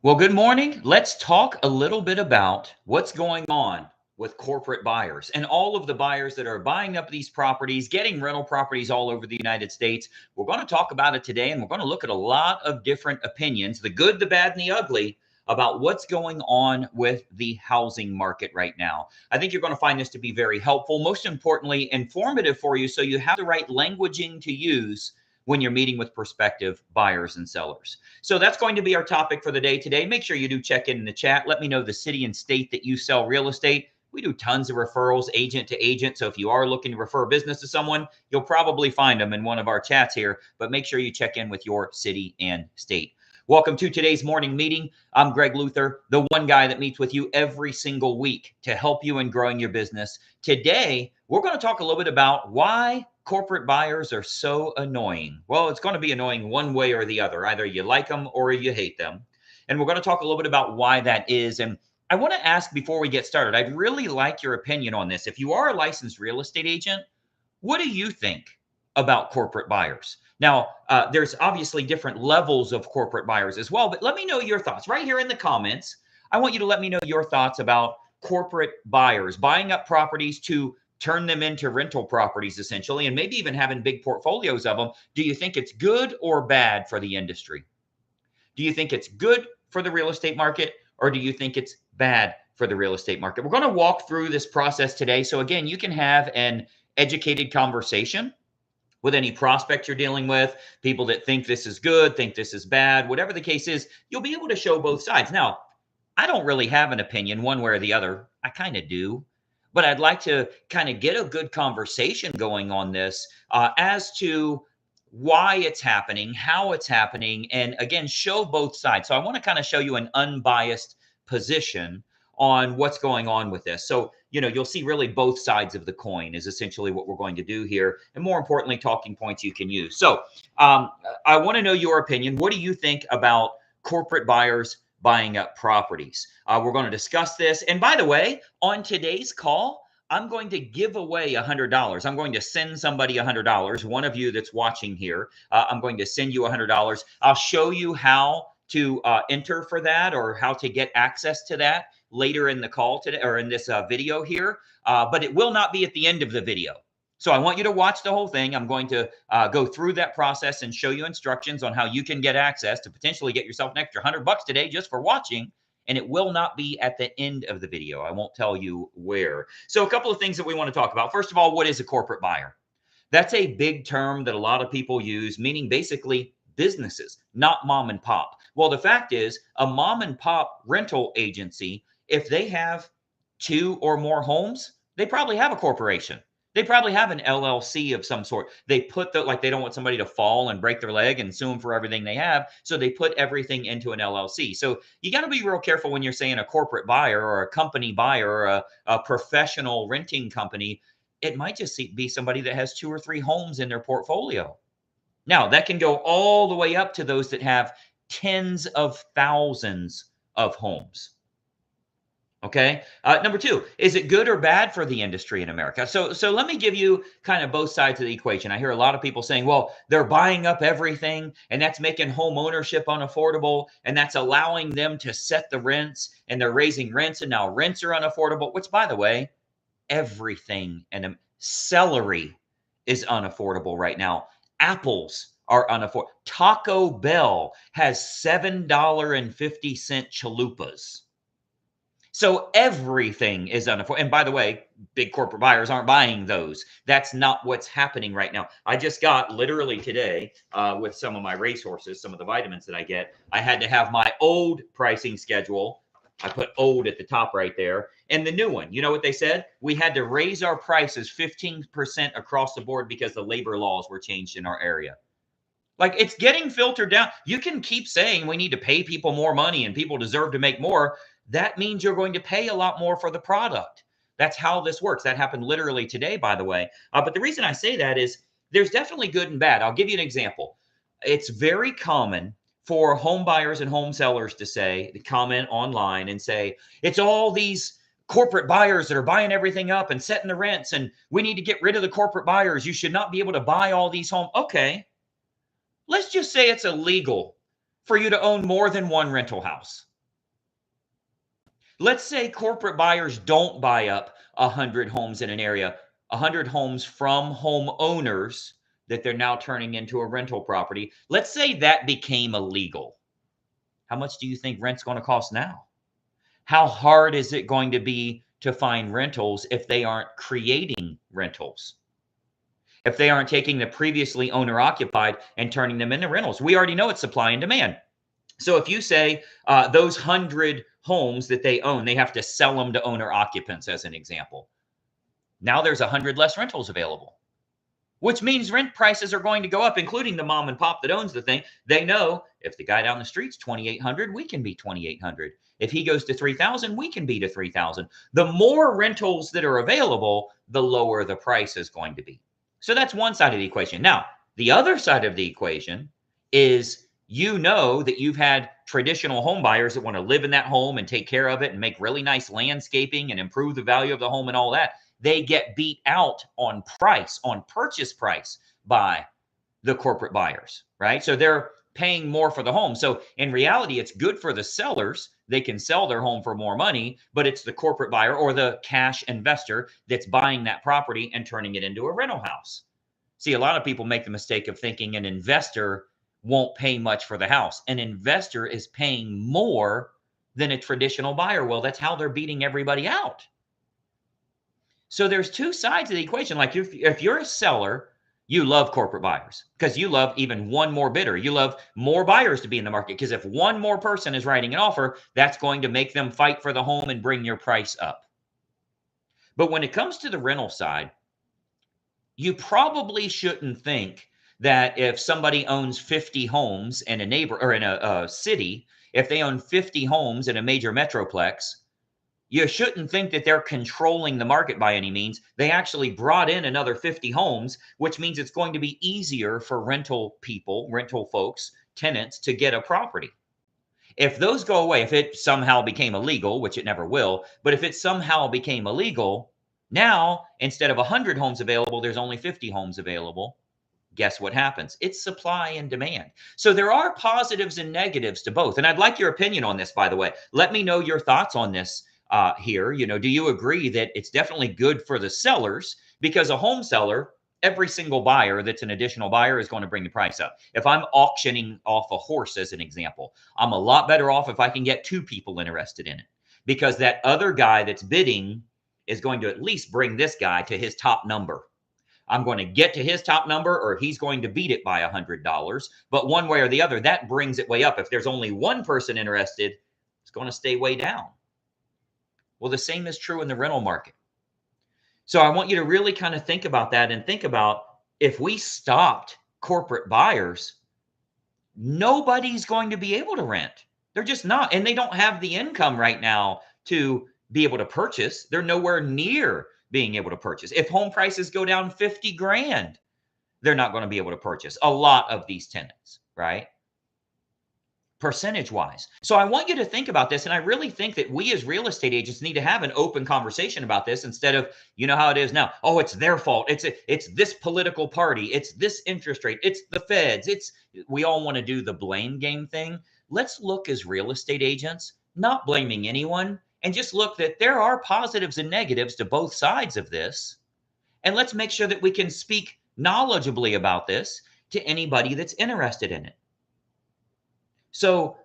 Well, good morning. Let's talk a little bit about what's going on with corporate buyers and all of the buyers that are buying up these properties, getting rental properties all over the United States. We're going to talk about it today, and we're going to look at a lot of different opinions, the good, the bad, and the ugly, about what's going on with the housing market right now. I think you're going to find this to be very helpful, most importantly, informative for you so you have the right languaging to use when you're meeting with prospective buyers and sellers. So that's going to be our topic for the day today. Make sure you do check in the chat. Let me know the city and state that you sell real estate. We do tons of referrals, agent to agent. So if you are looking to refer business to someone, you'll probably find them in one of our chats here. But make sure you check in with your city and state. Welcome to today's morning meeting. I'm Greg Luther, the one guy that meets with you every single week to help you in growing your business. Today, we're going to talk a little bit about why corporate buyers are so annoying. Well, it's going to be annoying one way or the other. Either you like them or you hate them. And we're going to talk a little bit about why that is. And I want to ask before we get started, I'd really like your opinion on this. If you are a licensed real estate agent, what do you think about corporate buyers? Now, there's obviously different levels of corporate buyers as well, but let me know your thoughts right here in the comments. I want you to let me know your thoughts about corporate buyers buying up properties to turn them into rental properties, essentially, and maybe even having big portfolios of them. Do you think it's good or bad for the industry? Do you think it's good for the real estate market, or do you think it's bad for the real estate market? We're going to walk through this process today. So again, you can have an educated conversation with any prospect you're dealing with, people that think this is good, think this is bad, whatever the case is, you'll be able to show both sides. Now, I don't really have an opinion one way or the other. I kind of do, but I'd like to kind of get a good conversation going on this as to why it's happening, how it's happening, and again, show both sides. So I want to kind of show you an unbiased position on what's going on with this. So, you'll see really both sides of the coin is essentially what we're going to do here. And more importantly, talking points you can use. So I want to know your opinion. What do you think about corporate buyers buying up properties? We're going to discuss this. And by the way, on today's call, I'm going to give away $100. I'm going to send somebody $100. One of you that's watching here, I'm going to send you $100. I'll show you how to enter for that or how to get access to that later in the call today or in this video here, but it will not be at the end of the video. So I want you to watch the whole thing. I'm going to go through that process and show you instructions on how you can get access to potentially get yourself an extra $100 today just for watching. And it will not be at the end of the video. I won't tell you where. So a couple of things that we want to talk about. First of all, what is a corporate buyer? That's a big term that a lot of people use, meaning basically businesses, not mom and pop. Well, the fact is a mom and pop rental agency, if they have 2 or more homes, they probably have a corporation. They probably have an LLC of some sort. They put like they don't want somebody to fall and break their leg and sue them for everything they have. So they put everything into an LLC. So you got to be real careful when you're saying a corporate buyer or a company buyer or a professional renting company. It might just be somebody that has 2 or 3 homes in their portfolio. Now, that can go all the way up to those that have tens of thousands of homes. Okay. Number 2, is it good or bad for the industry in America? So let me give you kind of both sides of the equation. I hear a lot of people saying, well, they're buying up everything and that's making home ownership unaffordable and that's allowing them to set the rents and they're raising rents and now rents are unaffordable, which by the way, everything and celery is unaffordable right now. Apples are unaffordable. Taco Bell has $7.50 chalupas. So everything is unaffordable. And by the way, big corporate buyers aren't buying those. That's not what's happening right now. I just got literally today with some of my racehorses, some of the vitamins that I get, I had to have my old pricing schedule. I put old at the top right there. And the new one, you know what they said? We had to raise our prices 15% across the board because the labor laws were changed in our area. Like it's getting filtered down. You can keep saying we need to pay people more money and people deserve to make more. That means you're going to pay a lot more for the product. That's how this works. That happened literally today, by the way. But the reason I say that is there's definitely good and bad. I'll give you an example. It's very common for home buyers and home sellers to comment online and say, it's all these corporate buyers that are buying everything up and setting the rents, and we need to get rid of the corporate buyers. You should not be able to buy all these homes. Okay, let's just say it's illegal for you to own more than one rental house. Let's say corporate buyers don't buy up 100 homes in an area, 100 homes from homeowners that they're now turning into a rental property. Let's say that became illegal. How much do you think rent's going to cost now? How hard is it going to be to find rentals if they aren't creating rentals? If they aren't taking the previously owner occupied and turning them into rentals? We already know it's supply and demand. So if you say those 100 homes that they own, they have to sell them to owner occupants as an example. Now there's 100 less rentals available, which means rent prices are going to go up, including the mom and pop that owns the thing. They know if the guy down the street's 2,800, we can be 2,800. If he goes to 3,000, we can be to 3,000. The more rentals that are available, the lower the price is going to be. So that's one side of the equation. Now, the other side of the equation is, you know, that you've had traditional home buyers that want to live in that home and take care of it and make really nice landscaping and improve the value of the home and all that. They get beat out on price, on purchase price, by the corporate buyers, right? So they're paying more for the home. So in reality, it's good for the sellers. They can sell their home for more money, but it's the corporate buyer or the cash investor that's buying that property and turning it into a rental house. See, a lot of people make the mistake of thinking an investor won't pay much for the house. An investor is paying more than a traditional buyer will. That's how they're beating everybody out. So there's two sides of the equation. Like if you're a seller, you love corporate buyers because you love even one more bidder. You love more buyers to be in the market because if one more person is writing an offer, that's going to make them fight for the home and bring your price up. But when it comes to the rental side, you probably shouldn't think that if somebody owns 50 homes in a neighbor or in a city, if they own 50 homes in a major metroplex, you shouldn't think that they're controlling the market by any means. They actually brought in another 50 homes, which means it's going to be easier for rental people, rental folks, tenants to get a property. If those go away, if it somehow became illegal, which it never will, but if it somehow became illegal, now instead of 100 homes available, there's only 50 homes available. Guess what happens? It's supply and demand. So there are positives and negatives to both. And I'd like your opinion on this, by the way. Let me know your thoughts on this here. You know, do you agree that it's definitely good for the sellers? Because a home seller, every single buyer that's an additional buyer is going to bring the price up. If I'm auctioning off a horse as an example, I'm a lot better off if I can get two people interested in it, because that other guy that's bidding is going to at least bring this guy to his top number. I'm going to get to his top number, or he's going to beat it by $100. But one way or the other, that brings it way up. If there's only one person interested, it's going to stay way down. Well, the same is true in the rental market. So I want you to really kind of think about that and think about, if we stopped corporate buyers, nobody's going to be able to rent. They're just not. And they don't have the income right now to be able to purchase. They're nowhere near being able to purchase. If home prices go down 50 grand, they're not going to be able to purchase a lot of these tenants, right? Percentage wise. So I want you to think about this. And I really think that we as real estate agents need to have an open conversation about this, instead of, you know how it is now. Oh, it's their fault. It's this political party. It's this interest rate. It's the feds. We all want to do the blame game thing. Let's look as real estate agents, not blaming anyone, and just look that there are positives and negatives to both sides of this. And let's make sure that we can speak knowledgeably about this to anybody that's interested in it. So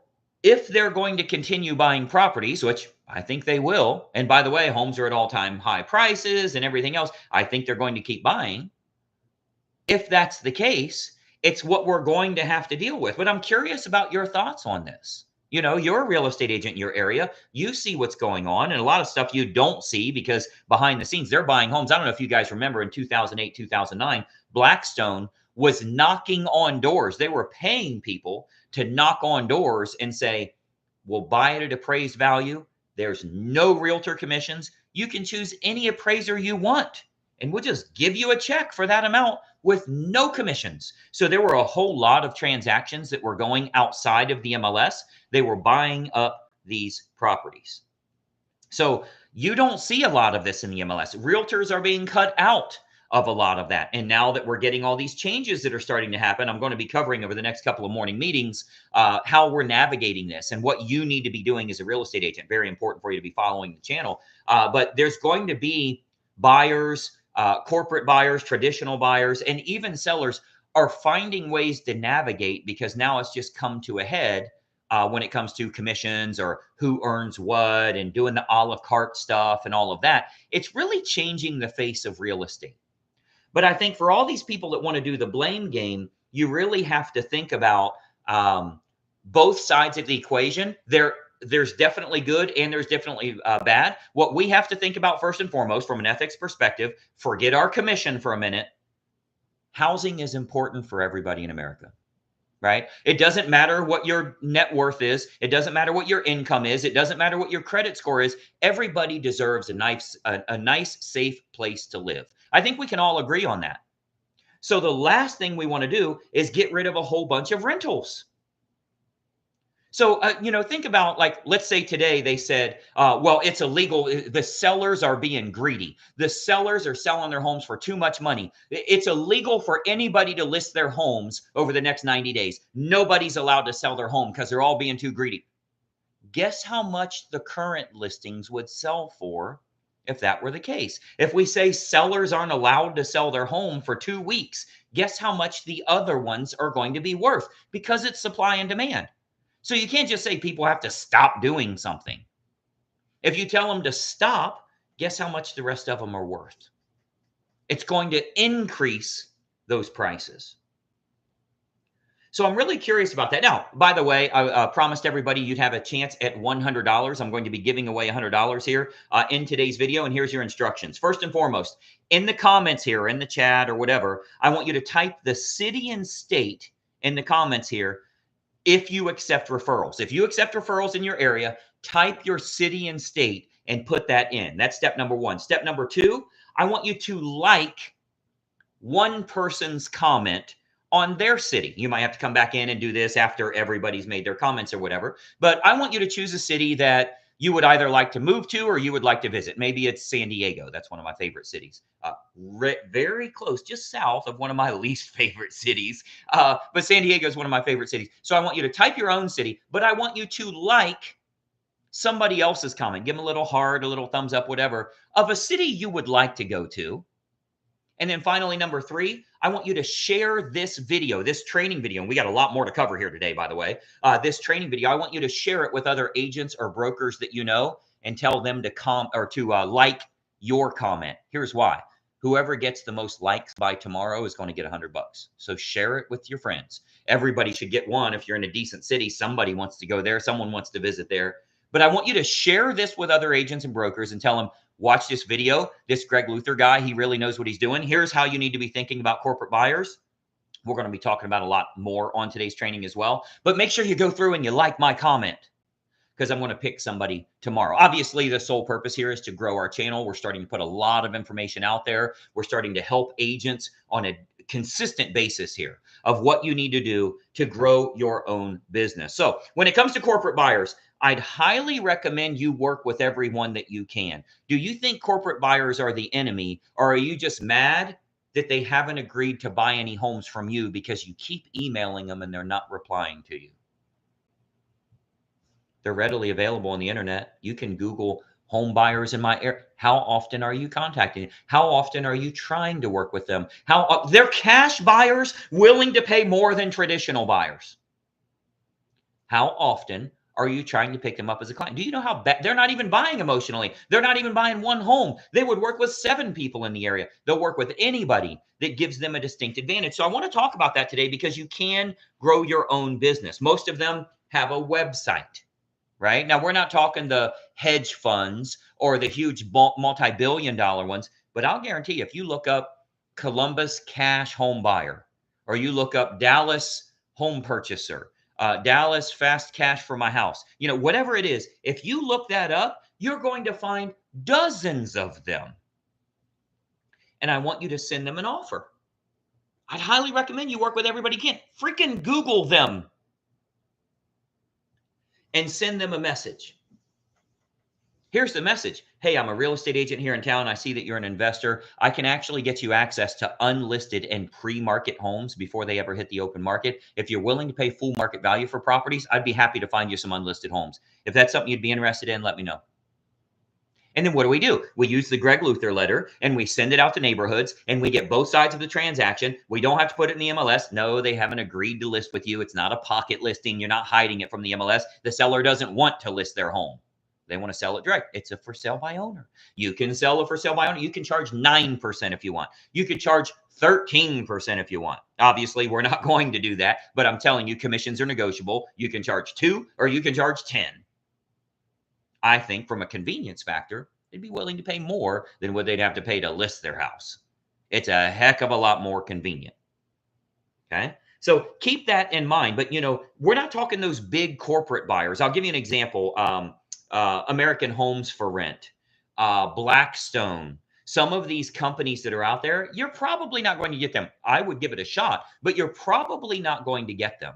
if they're going to continue buying properties, which I think they will, and by the way, homes are at all-time high prices and everything else, I think they're going to keep buying. If that's the case, it's what we're going to have to deal with. But I'm curious about your thoughts on this. You know, you're a real estate agent in your area. You see what's going on, and a lot of stuff you don't see because behind the scenes, they're buying homes. I don't know if you guys remember in 2008, 2009, Blackstone was knocking on doors. They were paying people to knock on doors and say, we'll buy it at appraised value. There's no realtor commissions. You can choose any appraiser you want, and we'll just give you a check for that amount with no commissions. So there were a whole lot of transactions that were going outside of the MLS. They were buying up these properties. So you don't see a lot of this in the MLS. Realtors are being cut out of a lot of that. And now that we're getting all these changes that are starting to happen, I'm going to be covering over the next couple of morning meetings how we're navigating this and what you need to be doing as a real estate agent. Very important for you to be following the channel. But there's going to be buyers, corporate buyers, traditional buyers, and even sellers are finding ways to navigate, because now it's just come to a head when it comes to commissions or who earns what and doing the a la carte stuff and all of that. It's really changing the face of real estate. But I think for all these people that want to do the blame game, you really have to think about both sides of the equation. There's definitely good and there's definitely bad. What we have to think about first and foremost from an ethics perspective, forget our commission for a minute. Housing is important for everybody in America, right? It doesn't matter what your net worth is. It doesn't matter what your income is. It doesn't matter what your credit score is. Everybody deserves a nice, safe place to live. I think we can all agree on that. So the last thing we want to do is get rid of a whole bunch of rentals. So, think about, like, let's say today they said, well, it's illegal. The sellers are being greedy. The sellers are selling their homes for too much money. It's illegal for anybody to list their homes over the next 90 days. Nobody's allowed to sell their home because they're all being too greedy. Guess how much the current listings would sell for if that were the case? If we say sellers aren't allowed to sell their home for 2 weeks, guess how much the other ones are going to be worth? Because it's supply and demand. So you can't just say people have to stop doing something. If you tell them to stop, guess how much the rest of them are worth? It's going to increase those prices. So I'm really curious about that. Now, by the way, I promised everybody you'd have a chance at $100. I'm going to be giving away $100 here in today's video. And here's your instructions. First and foremost, in the comments here, in the chat or whatever, I want you to type the city and state in the comments here if you accept referrals. If you accept referrals in your area, type your city and state and put that in. That's step number one. Step number two, I want you to like one person's comment on their city. You might have to come back in and do this after everybody's made their comments or whatever. But I want you to choose a city that you would either like to move to or you would like to visit. Maybe it's San Diego. That's one of my favorite cities. Very close, just south of one of my least favorite cities. But San Diego is one of my favorite cities. So I want you to type your own city, but I want you to like somebody else's comment. Give them a little heart, a little thumbs up, whatever, of a city you would like to go to. And then finally, number three, I want you to share this video, this training video. And we got a lot more to cover here today, by the way. This training video, I want you to share it with other agents or brokers that you know and tell them to like your comment. Here's why. Whoever gets the most likes by tomorrow is going to get $100. So share it with your friends. Everybody should get one. If you're in a decent city, somebody wants to go there. Someone wants to visit there. But I want you to share this with other agents and brokers and tell them, watch this video. This Greg Luther guy, he really knows what he's doing. Here's how you need to be thinking about corporate buyers. We're going to be talking about a lot more on today's training as well. But make sure you go through and you like my comment, because I'm going to pick somebody tomorrow. Obviously, the sole purpose here is to grow our channel. We're starting to put a lot of information out there. We're starting to help agents on a consistent basis here of what you need to do to grow your own business. So when it comes to corporate buyers, I'd highly recommend you work with everyone that you can. Do you think corporate buyers are the enemy, or are you just mad that they haven't agreed to buy any homes from you because you keep emailing them and they're not replying to you? They're readily available on the internet. You can Google home buyers in my area. How often are you contacting? How often are you trying to work with them? They're cash buyers willing to pay more than traditional buyers. How often are you trying to pick them up as a client? Do you know how bad they're not even buying emotionally? They're not even buying one home. They would work with 7 people in the area. They'll work with anybody that gives them a distinct advantage. So I want to talk about that today, because you can grow your own business. Most of them have a website, right? Now, we're not talking the hedge funds or the huge multi-billion-dollar ones, but I'll guarantee you, if you look up Columbus Cash Home Buyer, or you look up Dallas Home Purchaser, Dallas Fast Cash for my house, whatever it is, if you look that up, you're going to find dozens of them. And I want you to send them an offer. I'd highly recommend you work with everybody you can. Freaking Google them and send them a message. Here's the message. Hey, I'm a real estate agent here in town. I see that you're an investor. I can actually get you access to unlisted and pre-market homes before they ever hit the open market. If you're willing to pay full market value for properties, I'd be happy to find you some unlisted homes. If that's something you'd be interested in, let me know. And then what do? We use the Greg Luther letter and we send it out to neighborhoods and we get both sides of the transaction. We don't have to put it in the MLS. No, they haven't agreed to list with you. It's not a pocket listing. You're not hiding it from the MLS. The seller doesn't want to list their home. They want to sell it direct. It's a for sale by owner. You can sell a for sale by owner. You can charge 9% if you want. You could charge 13% if you want. Obviously, we're not going to do that, but I'm telling you, commissions are negotiable. You can charge 2 or you can charge 10. I think from a convenience factor, they'd be willing to pay more than what they'd have to pay to list their house. It's a heck of a lot more convenient. Okay. So keep that in mind. But, we're not talking those big corporate buyers. I'll give you an example. American Homes for Rent, Blackstone, some of these companies that are out there, you're probably not going to get them. I would give it a shot, but you're probably not going to get them.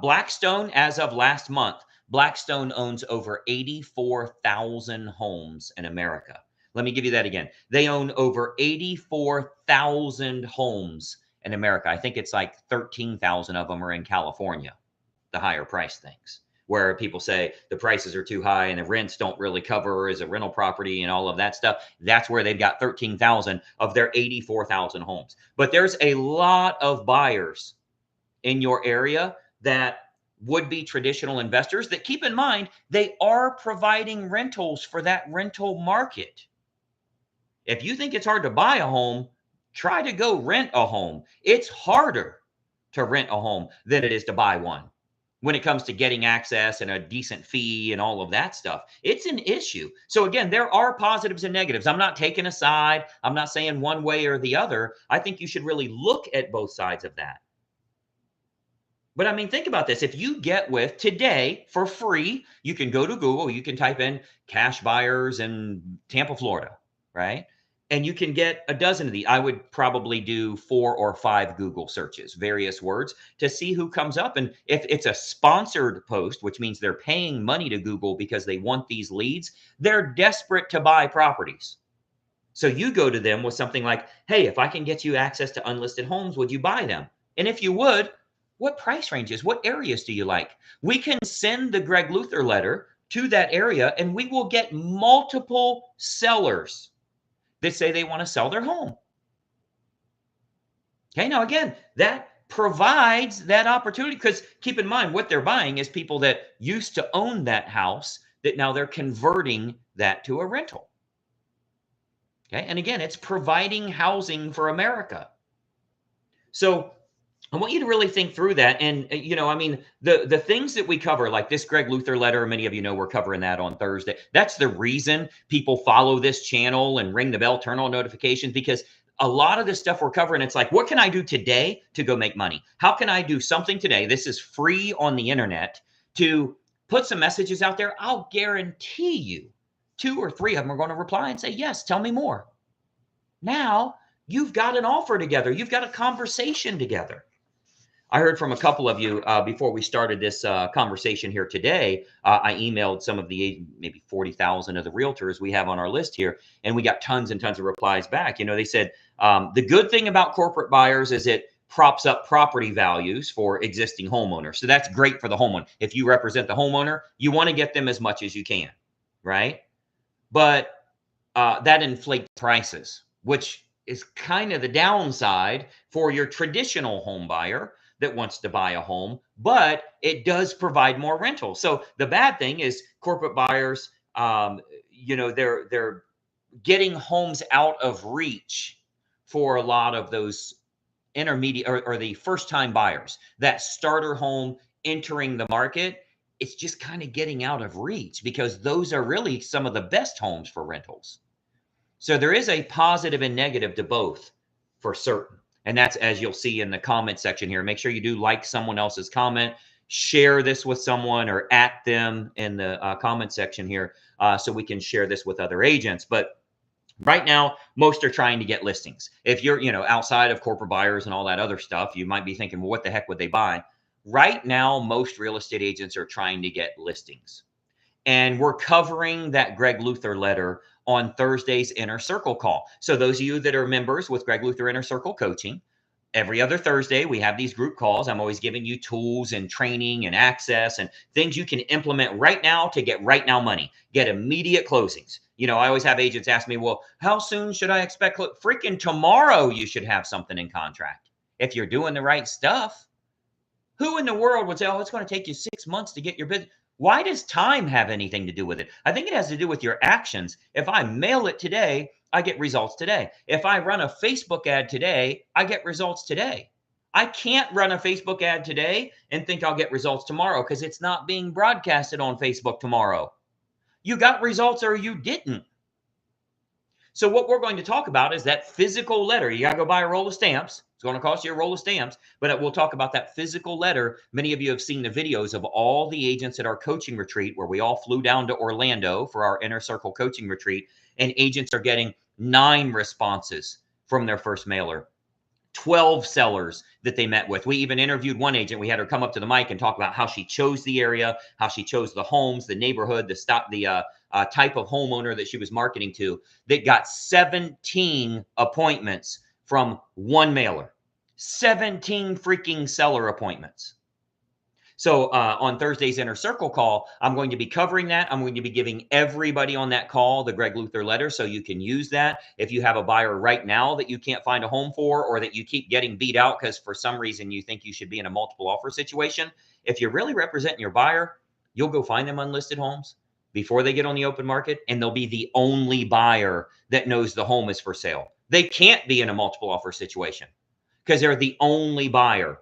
Blackstone, as of last month, Blackstone owns over 84,000 homes in America. Let me give you that again. They own over 84,000 homes in America. I think it's like 13,000 of them are in California, the higher price things, where people say the prices are too high and the rents don't really cover as a rental property and all of that stuff. That's where they've got 13,000 of their 84,000 homes. But there's a lot of buyers in your area that would be traditional investors that, keep in mind, they are providing rentals for that rental market. If you think it's hard to buy a home, try to go rent a home. It's harder to rent a home than it is to buy one. When it comes to getting access and a decent fee and all of that stuff, it's an issue. So again, there are positives and negatives. I'm not taking a side. I'm not saying one way or the other. I think you should really look at both sides of that. But I mean, think about this. If you get with today for free, you can go to Google, you can type in cash buyers in Tampa, Florida, right? And you can get a dozen of these. I would probably do 4 or 5 Google searches, various words, to see who comes up. And if it's a sponsored post, which means they're paying money to Google because they want these leads, they're desperate to buy properties. So you go to them with something like, hey, if I can get you access to unlisted homes, would you buy them? And if you would, what price ranges, what areas do you like? We can send the Greg Luther letter to that area and we will get multiple sellers that say they want to sell their home. Okay, now again, that provides that opportunity, because keep in mind, what they're buying is people that used to own that house that now they're converting that to a rental. Okay, and again, it's providing housing for America. So I want you to really think through that. And, the things that we cover, like this Greg Luther letter, many of you know we're covering that on Thursday. That's the reason people follow this channel and ring the bell, turn on notifications, because a lot of this stuff we're covering, it's like, what can I do today to go make money? How can I do something today? This is free on the internet to put some messages out there. I'll guarantee you 2 or 3 of them are going to reply and say, yes, tell me more. Now you've got an offer together. You've got a conversation together. I heard from a couple of you before we started this conversation here today. I emailed some of the maybe 40,000 of the realtors we have on our list here, and we got tons and tons of replies back. They said the good thing about corporate buyers is it props up property values for existing homeowners. So that's great for the homeowner. If you represent the homeowner, you want to get them as much as you can, right? But that inflates prices, which is kind of the downside for your traditional home buyer that wants to buy a home, but it does provide more rentals. So the bad thing is corporate buyers, they're getting homes out of reach for a lot of those intermediate or the first time buyers. That starter home entering the market, it's just kind of getting out of reach because those are really some of the best homes for rentals. So there is a positive and negative to both for certain. And that's, as you'll see in the comment section here. Make sure you do like someone else's comment, share this with someone or at them in the comment section here so we can share this with other agents. But right now, most are trying to get listings. If you're, outside of corporate buyers and all that other stuff, you might be thinking, well, what the heck would they buy? Right now, most real estate agents are trying to get listings. And we're covering that Greg Luther letter on Thursday's Inner Circle call. So those of you that are members with Greg Luther Inner Circle Coaching, every other Thursday, we have these group calls. I'm always giving you tools and training and access and things you can implement right now to get right now money, get immediate closings. You know, I always have agents ask me, well, how soon should I expect? Freaking tomorrow, you should have something in contract if you're doing the right stuff. Who in the world would say, oh, it's going to take you 6 months to get your business? Why does time have anything to do with it? I think it has to do with your actions. If I mail it today, I get results today. If I run a Facebook ad today, I get results today. I can't run a Facebook ad today and think I'll get results tomorrow because it's not being broadcasted on Facebook tomorrow. You got results or you didn't. So what we're going to talk about is that physical letter. You got to go buy a roll of stamps. It's going to cost you a roll of stamps, but we'll talk about that physical letter. Many of you have seen the videos of all the agents at our coaching retreat where we all flew down to Orlando for our Inner Circle coaching retreat, and agents are getting 9 responses from their first mailer. 12 sellers that they met with. We even interviewed one agent. We had her come up to the mic and talk about how she chose the area, how she chose the homes, the neighborhood, the type of homeowner that she was marketing to, that got 17 appointments from one mailer. 17 freaking seller appointments. So on Thursday's Inner Circle call, I'm going to be covering that. I'm going to be giving everybody on that call the Greg Luther letter so you can use that. If you have a buyer right now that you can't find a home for, or that you keep getting beat out because for some reason you think you should be in a multiple offer situation, if you're really representing your buyer, you'll go find them unlisted homes before they get on the open market, and they'll be the only buyer that knows the home is for sale. They can't be in a multiple offer situation because they're the only buyer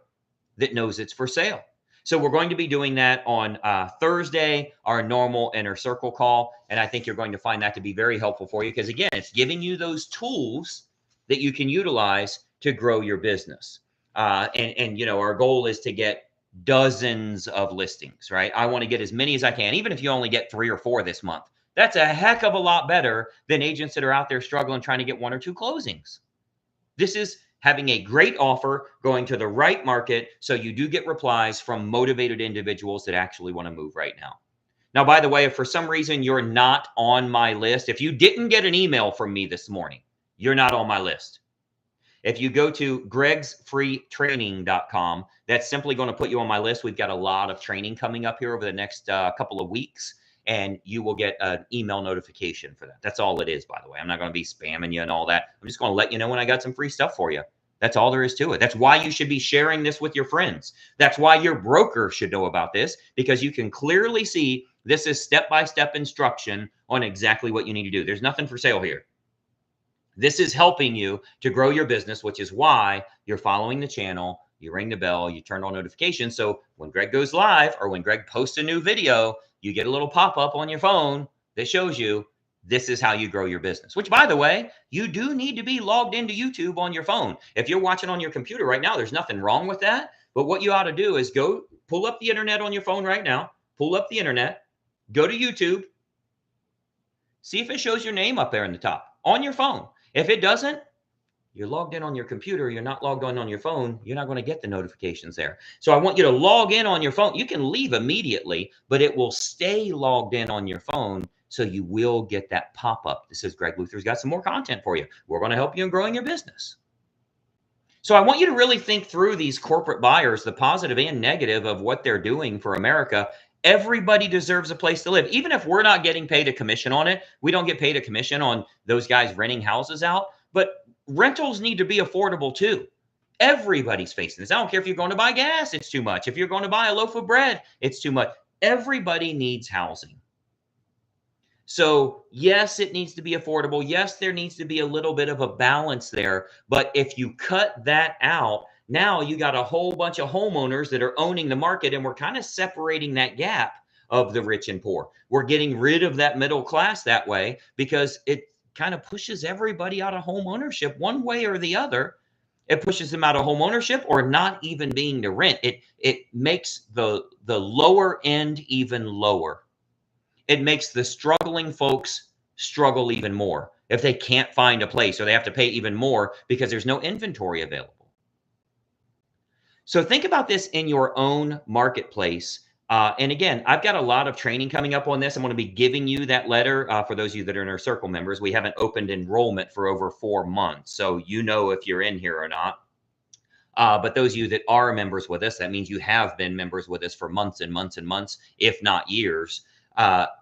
that knows it's for sale. So we're going to be doing that on Thursday, our normal Inner Circle call. And I think you're going to find that to be very helpful for you because, again, it's giving you those tools that you can utilize to grow your business. And you know, our goal is to get dozens of listings, right? I want to get as many as I can, even if you only get 3 or 4 this month. That's a heck of a lot better than agents that are out there struggling trying to get 1 or 2 closings. This is having a great offer, going to the right market so you do get replies from motivated individuals that actually want to move right now. Now, by the way, if for some reason you're not on my list, if you didn't get an email from me this morning, you're not on my list. If you go to gregsfreetraining.com, that's simply going to put you on my list. We've got a lot of training coming up here over the next couple of weeks, and you will get an email notification for that. That's all it is, by the way. I'm not going to be spamming you and all that. I'm just going to let you know when I got some free stuff for you. That's all there is to it. That's why you should be sharing this with your friends. That's why your broker should know about this, because you can clearly see this is step-by-step instruction on exactly what you need to do. There's nothing for sale here. This is helping you to grow your business, which is why you're following the channel. You ring the bell, you turn on notifications. So when Greg goes live or when Greg posts a new video, you get a little pop-up on your phone that shows you this is how you grow your business, which, by the way, you do need to be logged into YouTube on your phone. If you're watching on your computer right now, there's nothing wrong with that. But what you ought to do is go pull up the internet on your phone right now, pull up the internet, go to YouTube, see if it shows your name up there in the top on your phone. If it doesn't, you're logged in on your computer, you're not logged in on your phone, you're not going to get the notifications there. So I want you to log in on your phone. You can leave immediately, but it will stay logged in on your phone, so you will get that pop-up that says Greg Luther's got some more content for you. We're going to help you in growing your business. So I want you to really think through these corporate buyers, the positive and negative of what they're doing for America. Everybody deserves a place to live. Even if we're not getting paid a commission on it, we don't get paid a commission on those guys renting houses out, but rentals need to be affordable too. Everybody's facing this. I don't care if you're going to buy gas, it's too much. If you're going to buy a loaf of bread, it's too much. Everybody needs housing. So yes, it needs to be affordable. Yes, there needs to be a little bit of a balance there. But if you cut that out, now you got a whole bunch of homeowners that are owning the market, and we're kind of separating that gap of the rich and poor. We're getting rid of that middle class that way because it kind of pushes everybody out of home ownership one way or the other. It pushes them out of home ownership or not even being to rent. It makes the lower end even lower. It makes the struggling folks struggle even more if they can't find a place, or they have to pay even more because there's no inventory available. So think about this in your own marketplace. And again, I've got a lot of training coming up on this. I'm going to be giving you that letter for those of you that are Inner Circle members. We haven't opened enrollment for over 4 months, so you know if you're in here or not. But those of you that are members with us, that means you have been members with us for months and months and months, if not years.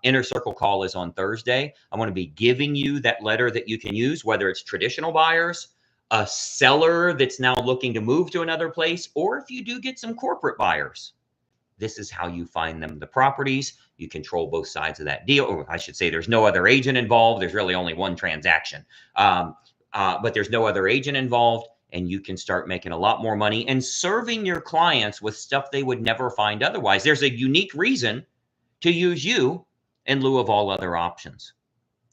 Inner Circle call is on Thursday. I'm going to be giving you that letter that you can use, whether it's traditional buyers, a seller that's now looking to move to another place, or if you do get some corporate buyers. This is how you find them the properties. You control both sides of that deal. Or I should say there's no other agent involved. There's really only one transaction. But there's no other agent involved, and you can start making a lot more money and serving your clients with stuff they would never find otherwise. There's a unique reason to use you in lieu of all other options.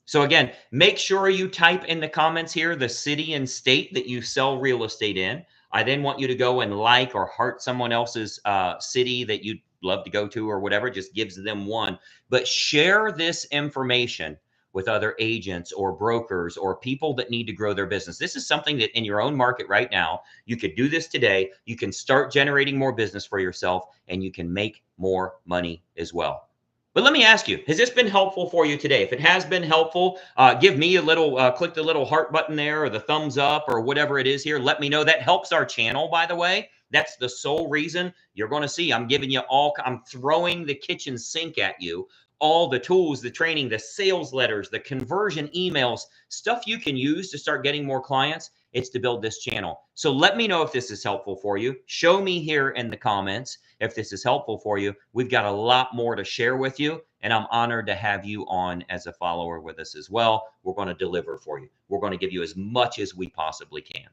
So again, make sure you type in the comments here the city and state that you sell real estate in. I then want you to go and like or heart someone else's city that you'd love to go to or whatever. It just gives them one. But share this information with other agents or brokers or people that need to grow their business. This is something that in your own market right now, you could do this today. You can start generating more business for yourself, and you can make more money as well. But let me ask you, has this been helpful for you today? If it has been helpful, give me a little, click the little heart button there or the thumbs up or whatever it is here. Let me know. That helps our channel, by the way. That's the sole reason you're going to see. I'm giving you I'm throwing the kitchen sink at you. All the tools, the training, the sales letters, the conversion emails, stuff you can use to start getting more clients. It's to build this channel. So let me know if this is helpful for you. Show me here in the comments if this is helpful for you. We've got a lot more to share with you, and I'm honored to have you on as a follower with us as well. We're going to deliver for you. We're going to give you as much as we possibly can.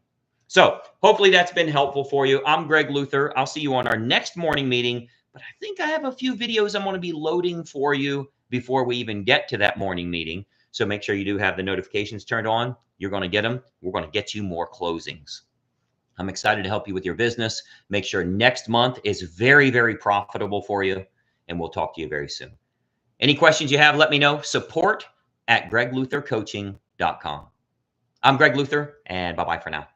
So hopefully that's been helpful for you. I'm Greg Luther. I'll see you on our next morning meeting, but I think I have a few videos I'm going to be loading for you before we even get to that morning meeting. So make sure you do have the notifications turned on. You're going to get them. We're going to get you more closings. I'm excited to help you with your business. Make sure next month is very, very profitable for you, and we'll talk to you very soon. Any questions you have, let me know. Support@gregluthercoaching.com. I'm Greg Luther, and bye-bye for now.